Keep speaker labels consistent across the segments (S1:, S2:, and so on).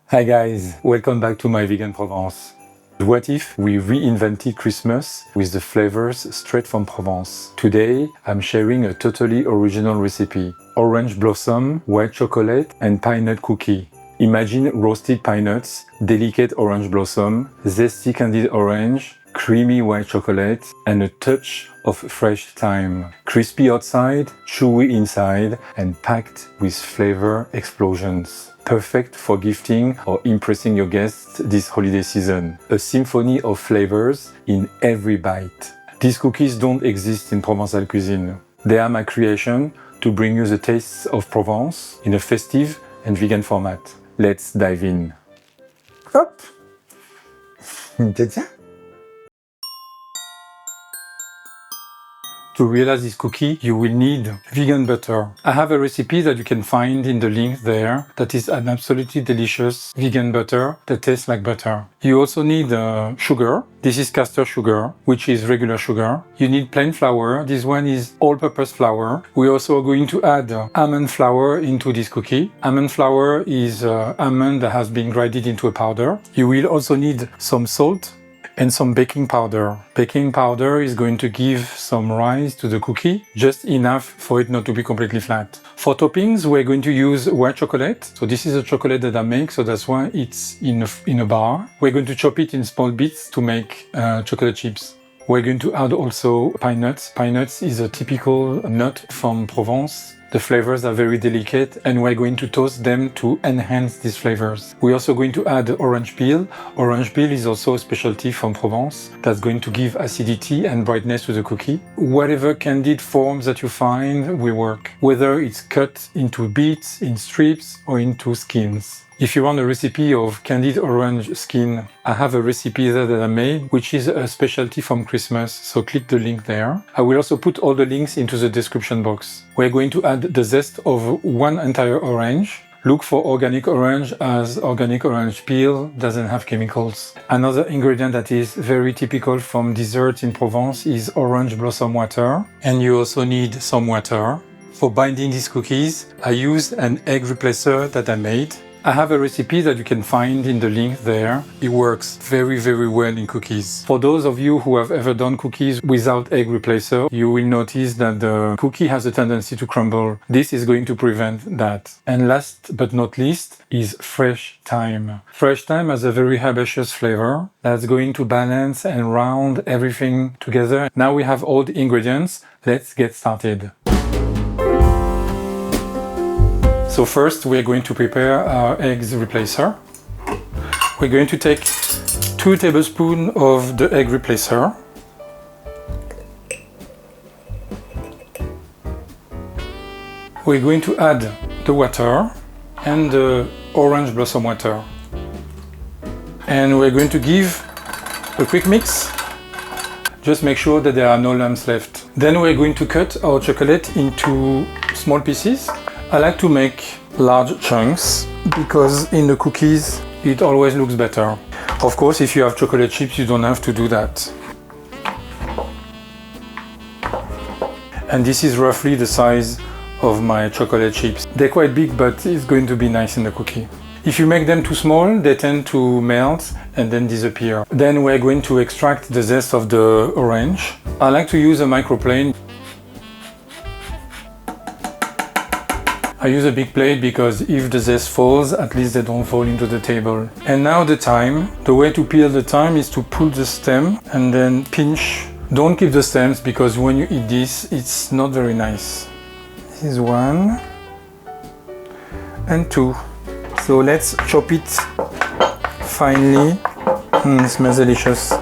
S1: Hi guys, welcome back to my vegan Provence. What if we reinvented Christmas with the flavors straight from Provence? Today, I'm sharing a totally original recipe. Orange blossom, white chocolate and pine nut cookie. Imagine roasted pine nuts, delicate orange blossom, zesty candied orange, creamy white chocolate, and a touch of fresh thyme. Crispy outside, chewy inside, and packed with flavor explosions. Perfect for gifting or impressing your guests this holiday season. A symphony of flavors in every bite. These cookies don't exist in Provençal cuisine. They are my creation to bring you the tastes of Provence in a festive and vegan format. Let's dive in. Hop! To realize this cookie, you will need vegan butter. I have a recipe that you can find in the link there that is an absolutely delicious vegan butter that tastes like butter. You also need sugar. This is castor sugar, which is regular sugar. You need plain flour. This one is all-purpose flour. We also are going to add almond flour into this cookie. Almond flour is almond that has been grinded into a powder. You will also need some salt and some baking powder. Baking powder is going to give some rise to the cookie, just enough for it not to be completely flat. For toppings, we're going to use white chocolate. So this is a chocolate that I make, so that's why it's in a bar. We're going to chop it in small bits to make chocolate chips. We're going to add also pine nuts. Pine nuts is a typical nut from Provence. The flavors are very delicate and we're going to toast them to enhance these flavors. We're also going to add orange peel. Orange peel is also a specialty from Provence that's going to give acidity and brightness to the cookie. Whatever candied forms that you find will work, whether it's cut into bits, in strips, or into skins. If you want a recipe of candied orange skin, I have a recipe there that I made, which is a specialty from Christmas, so click the link there. I will also put all the links into the description box. We're going to add the zest of one entire orange. Look for organic orange, as organic orange peel doesn't have chemicals. Another ingredient that is very typical from desserts in Provence is orange blossom water. And you also need some water. For binding these cookies, I used an egg replacer that I made. I have a recipe that you can find in the link there. It works very, very well in cookies. For those of you who have ever done cookies without egg replacer, you will notice that the cookie has a tendency to crumble. This is going to prevent that. And last but not least is fresh thyme. Fresh thyme has a very herbaceous flavor that's going to balance and round everything together. Now we have all the ingredients. Let's get started. So first we're going to prepare our eggs replacer. We're going to take 2 tablespoons of the egg replacer. We're going to add the water and the orange blossom water. And we're going to give a quick mix. Just make sure that there are no lumps left. Then we're going to cut our chocolate into small pieces. I like to make large chunks because in the cookies it always looks better. Of course, if you have chocolate chips, you don't have to do that. And this is roughly the size of my chocolate chips. They're quite big, but it's going to be nice in the cookie. If you make them too small, they tend to melt and then disappear. Then we're going to extract the zest of the orange. I like to use a microplane. I use a big plate because if the zest falls, at least they don't fall into the table. And now the thyme. The way to peel the thyme is to pull the stem and then pinch. Don't keep the stems because when you eat this, it's not very nice. This is 1 and 2. So let's chop it finely. It smells delicious.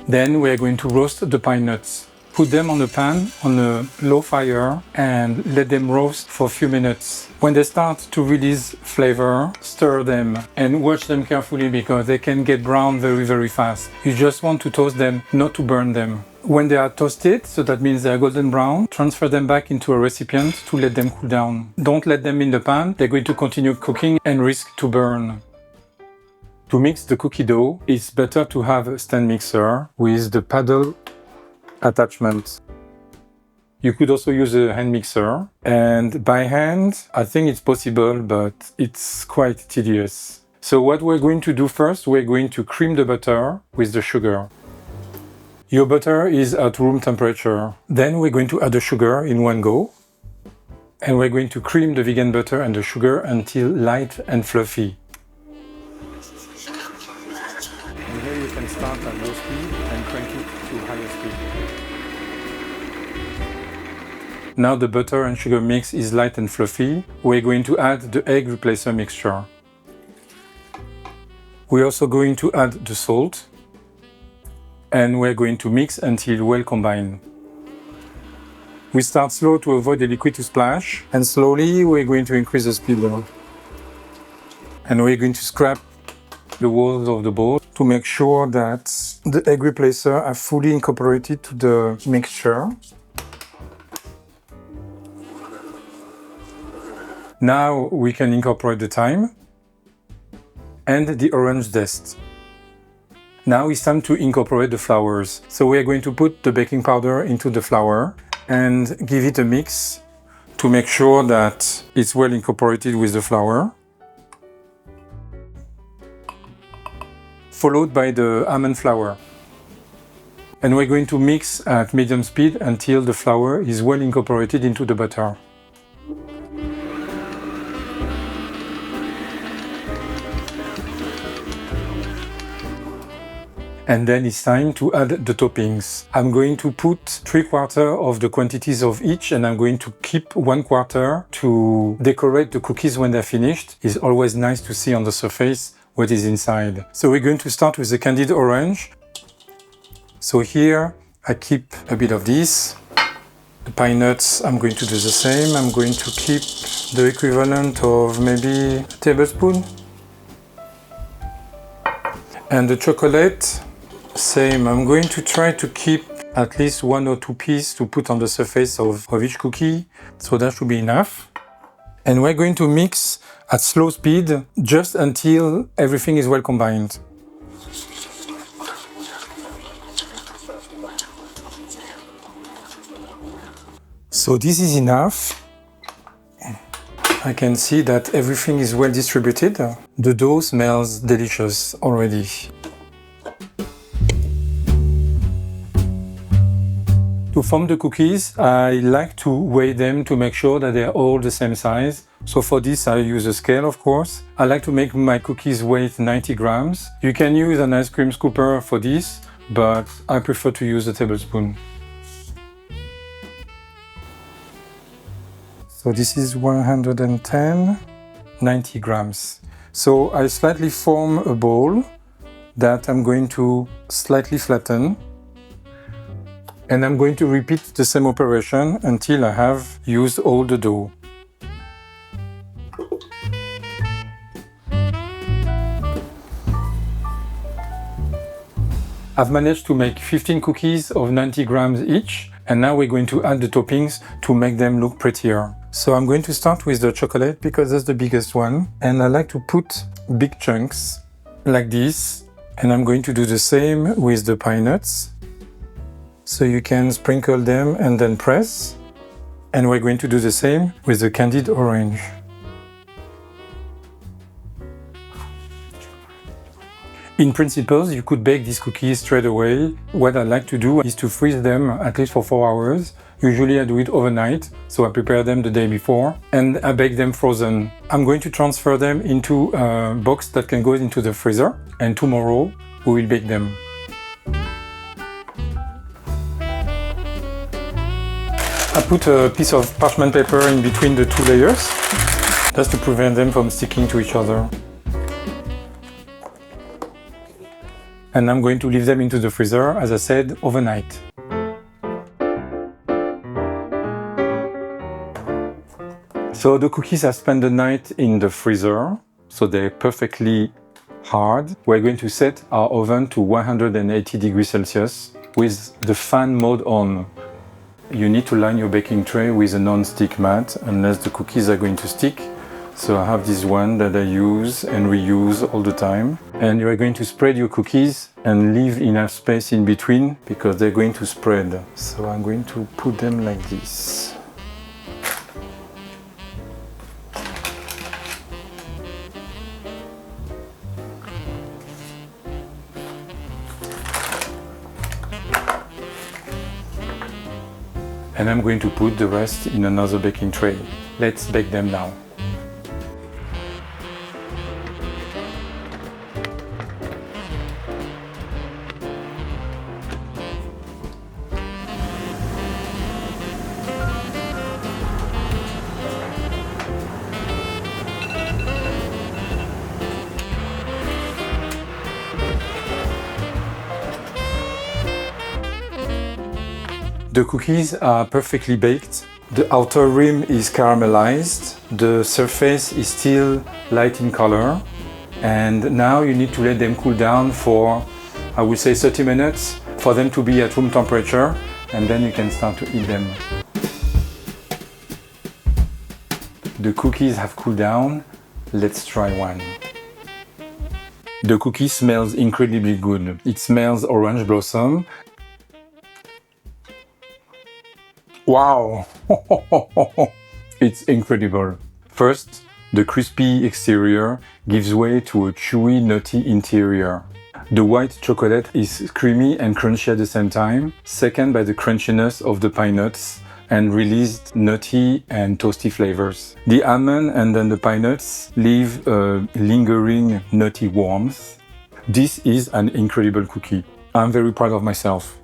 S1: Then we're going to roast the pine nuts. Put them on a pan on a low fire and let them roast for a few minutes. When they start to release flavor, stir them and watch them carefully because they can get brown very, very fast. You just want to toast them, not to burn them. When they are toasted, so that means they are golden brown, transfer them back into a recipient to let them cool down. Don't let them in the pan, they're going to continue cooking and risk to burn. To mix the cookie dough, it's better to have a stand mixer with the paddle attachment. You could also use a hand mixer. And by hand, I think it's possible, but it's quite tedious. So what we're going to do first, we're going to cream the butter with the sugar. Your butter is at room temperature. Then we're going to add the sugar in one go. And we're going to cream the vegan butter and the sugar until light and fluffy. And here you can start at low speed and crank it to higher speed. Now the butter and sugar mix is light and fluffy. We're going to add the egg replacer mixture. We're also going to add the salt. And we're going to mix until well combined. We start slow to avoid the liquid to splash, and slowly we're going to increase the speed level. And we're going to scrap the walls of the bowl to make sure that the egg replacer are fully incorporated to the mixture. Now we can incorporate the thyme and the orange zest. Now it's time to incorporate the flowers. So we are going to put the baking powder into the flour and give it a mix to make sure that it's well incorporated with the flour. Followed by the almond flour. And we're going to mix at medium speed until the flour is well incorporated into the butter. And then it's time to add the toppings. I'm going to put 3/4 of the quantities of each, and I'm going to keep 1/4 to decorate the cookies when they're finished. It's always nice to see on the surface what is inside. So we're going to start with the candied orange. So here I keep a bit of this. The pine nuts, I'm going to do the same. I'm going to keep the equivalent of maybe a tablespoon. And the chocolate, same. I'm going to try to keep at least 1 or 2 pieces to put on the surface of each cookie. So that should be enough. And we're going to mix at slow speed just until everything is well combined. So this is enough. I can see that everything is well distributed. The dough smells delicious already. To form the cookies, I like to weigh them to make sure that they're all the same size. So for this, I use a scale, of course. I like to make my cookies weight 90 grams. You can use an ice cream scooper for this, but I prefer to use a tablespoon. So this is 110, 90 grams. So I slightly form a bowl that I'm going to slightly flatten. And I'm going to repeat the same operation until I have used all the dough. I've managed to make 15 cookies of 90 grams each, and now we're going to add the toppings to make them look prettier. So I'm going to start with the chocolate because that's the biggest one, and I like to put big chunks like this, and I'm going to do the same with the pine nuts. So you can sprinkle them and then press. And we're going to do the same with the candied orange. In principle, you could bake these cookies straight away. What I like to do is to freeze them at least for 4 hours. Usually I do it overnight, so I prepare them the day before and I bake them frozen. I'm going to transfer them into a box that can go into the freezer, and tomorrow we will bake them. I put a piece of parchment paper in between the 2 layers, just to prevent them from sticking to each other. And I'm going to leave them into the freezer, as I said, overnight. So the cookies have spent the night in the freezer, so they're perfectly hard. We're going to set our oven to 180 degrees Celsius with the fan mode on. You need to line your baking tray with a non-stick mat, unless the cookies are going to stick. So I have this one that I use and reuse all the time. And you are going to spread your cookies and leave enough space in between because they're going to spread. So I'm going to put them like this. And I'm going to put the rest in another baking tray. Let's bake them now. The cookies are perfectly baked. The outer rim is caramelized. The surface is still light in color. And now you need to let them cool down for, I would say, 30 minutes for them to be at room temperature, and then you can start to eat them. The cookies have cooled down. Let's try one. The cookie smells incredibly good. It smells orange blossom. Wow! It's incredible. First, the crispy exterior gives way to a chewy, nutty interior. The white chocolate is creamy and crunchy at the same time, second by the crunchiness of the pine nuts and released nutty and toasty flavors. The almond and then the pine nuts leave a lingering nutty warmth. This is an incredible cookie. I'm very proud of myself.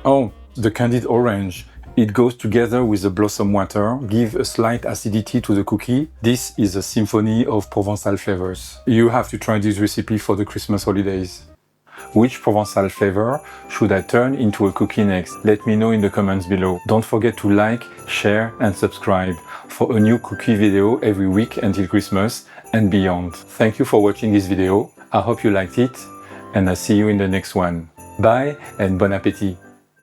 S1: Oh, the candied orange. It goes together with the blossom water, give a slight acidity to the cookie. This is a symphony of Provençal flavors. You have to try this recipe for the Christmas holidays. Which Provençal flavor should I turn into a cookie next? Let me know in the comments below. Don't forget to like, share and subscribe for a new cookie video every week until Christmas and beyond. Thank you for watching this video. I hope you liked it and I'll see you in the next one. Bye and bon appétit!